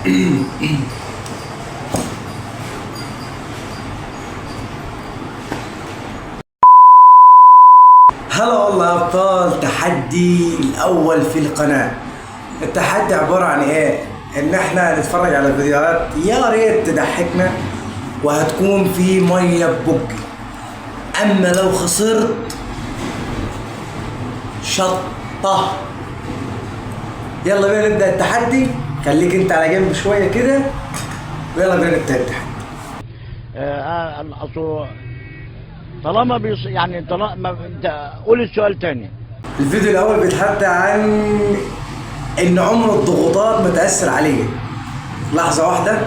هلا والله يا ابطال. تحدي الاول في القناه. التحدي عباره عن ايه؟ ان احنا نتفرج على فيديوهات يا ريت تضحكنا وهتكون في ميه ببقي. اما لو خسرت شطه. يلا بينا نبدا التحدي. خليك انت على جنب شويه كده ويلا بينا نبدا التحدي. اصل طالما يعني طالما انت قول السؤال تاني. الفيديو الاول بيتحدى عن ان عمر الضغوطات متاثر عليه. لحظه واحده.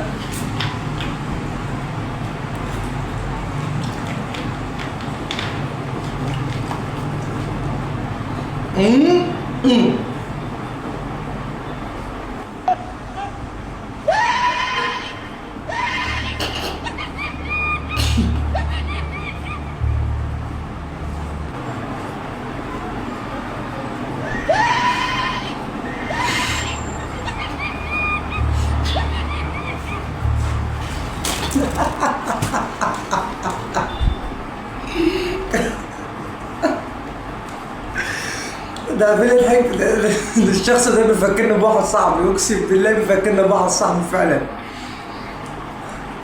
ده فين الحاجة ده الشخص ده بيفكرني بواحد صاحبي، اقسم بالله بيفكرني بواحد صاحبي فعلا.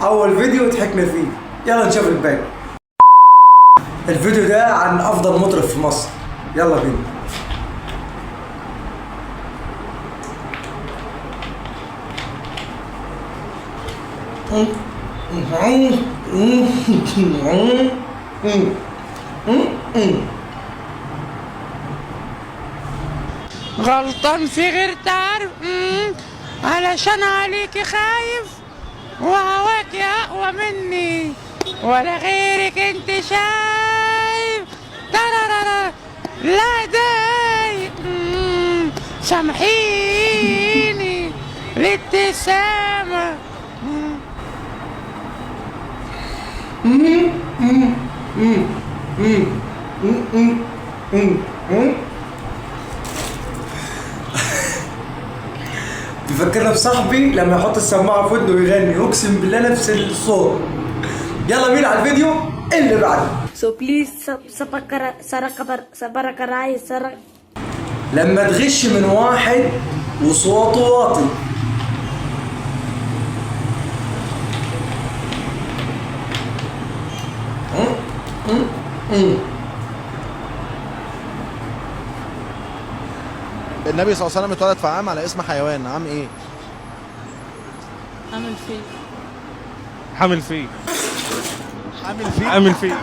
اول فيديو ضحكنا فيه. يلا نشوف الباقي. الفيديو ده عن افضل مطرب في مصر. يلا بينا. غلطان في غير تعرف علشان عليكي خايف وهواكي اقوى مني ولا غيرك انت شايف ترارارا لا داي سامحيني الابتسامة بيفكرنا بصاحبي لما يحط السماعه في ودنه ويغني، اقسم بالله نفس الصوت. يلا بينا على الفيديو اللي بعده. So please سرق لما تغش من واحد وصوته واطي. النبي صلى الله عليه وسلم اتولد في عام على اسم حيوان، عام ايه؟ عامل فيه حامل فيه. حامل فيه.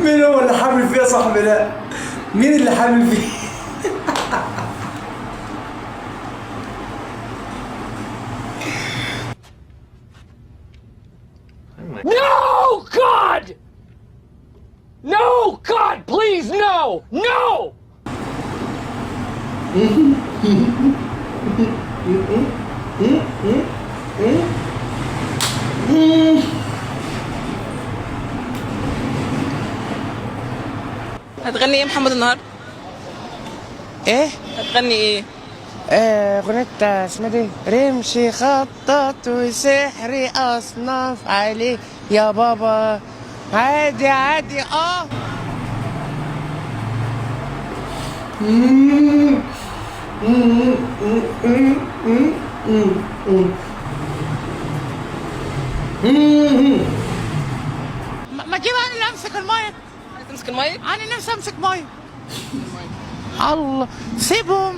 مين هو اللي حامل فيه يا صاحبي؟ لا مين اللي حامل فيه؟ No, God! No, God, please, no! No! هتغني ايه محمد النهارده؟ ايه؟ هتغني ايه؟ اغنية اسمها دي رمشي خطط وسحري اصناف عليه يا بابا عادي عادي ما تجيب انا اللي امسك المايك. تمسك المايك؟ انا نفسي امسك مايك. الله سيبهم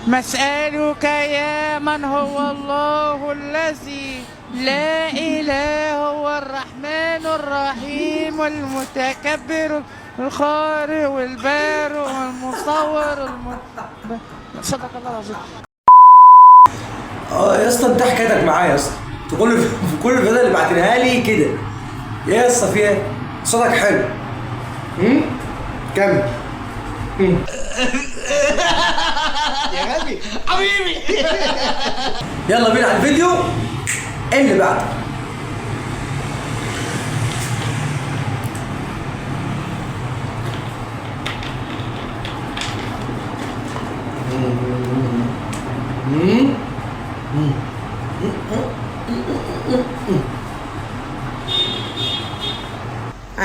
مسألك يا من هو الله الذي لا إله هو الرحمن الرحيم المتكبر الخالق والبارئ والمصور صدق الله العظيم. يا اسطى انت حكايتك معايا يا اسطى. في كل الفيديوهات اللي بعتنها لي كده. يا اسطى في ايه؟ صوتك حلو. كمل. يا غبي حبيبي! يلا بينا على الفيديو اللي بعده.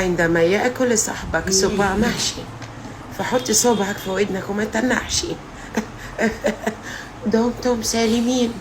عندما يأكل صاحبك صباع محشي فحط صبعك في ودنك وما تنحش. دمتم سالمين.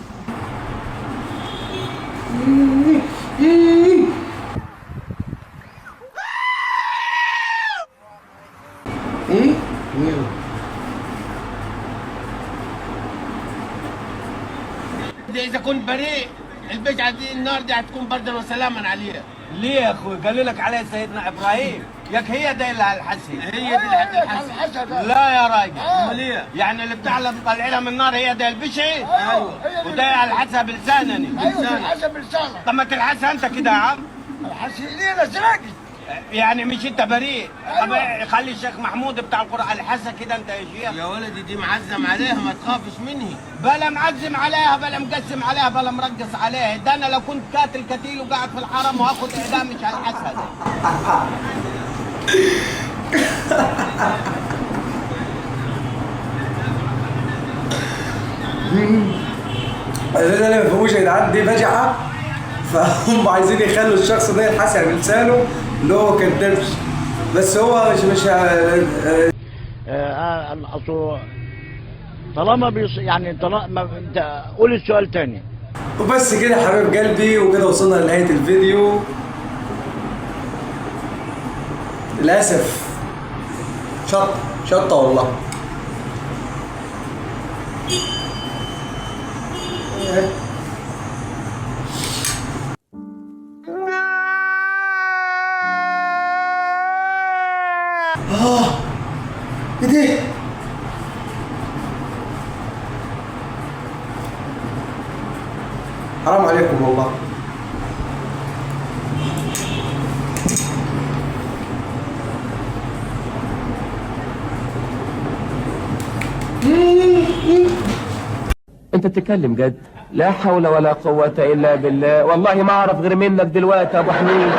إذا كنت بريء البجعة دي النار دي هتكون بردا وسلاما عليها. ليه يا اخوي؟ قال لك عليه سيدنا ابراهيم. ياك هي دي اللي الحسن. هي دي اللي هتنحسن. لا يا راجل. امال ايه؟ يعني اللي بتعلم طلعها من النار هي دي البشعه؟ ايوه. وده الحسها بلسانني. ايوه تنحسن بلسانك. طب ما تلحسها انت كده يا عم. الحسن ليه انا سراقي؟ يعني مش انت بريء. خلي الشيخ محمود بتاع القرآن الحسها كده انت يا شيخ. يا ولدي دي معزم عليها ما تخافش مني. بلا معزم عليها بلا مقسم عليها بلا مرقص عليها. ده انا لو كنت قاتل قتيل وقاعد في الحرم وهاخد اعدام مش هالحسها دي. اللي ما بيفهموش يا جدعان دي بجعه، فهم عايزين يخلوا الشخص ده يتحسن بلسانه اللي هو كدبش، بس هو مش اصل طالما يعني طالما انت قول السؤال تاني. وبس كده يا حبيب قلبي، وكده وصلنا لنهايه الفيديو. للاسف شطه والله. ايه ده؟ حرام عليكم والله. انت بتتكلم جد؟ لا حول ولا قوة الا بالله، والله ما اعرف غير منك دلوقتي يا ابو حميد.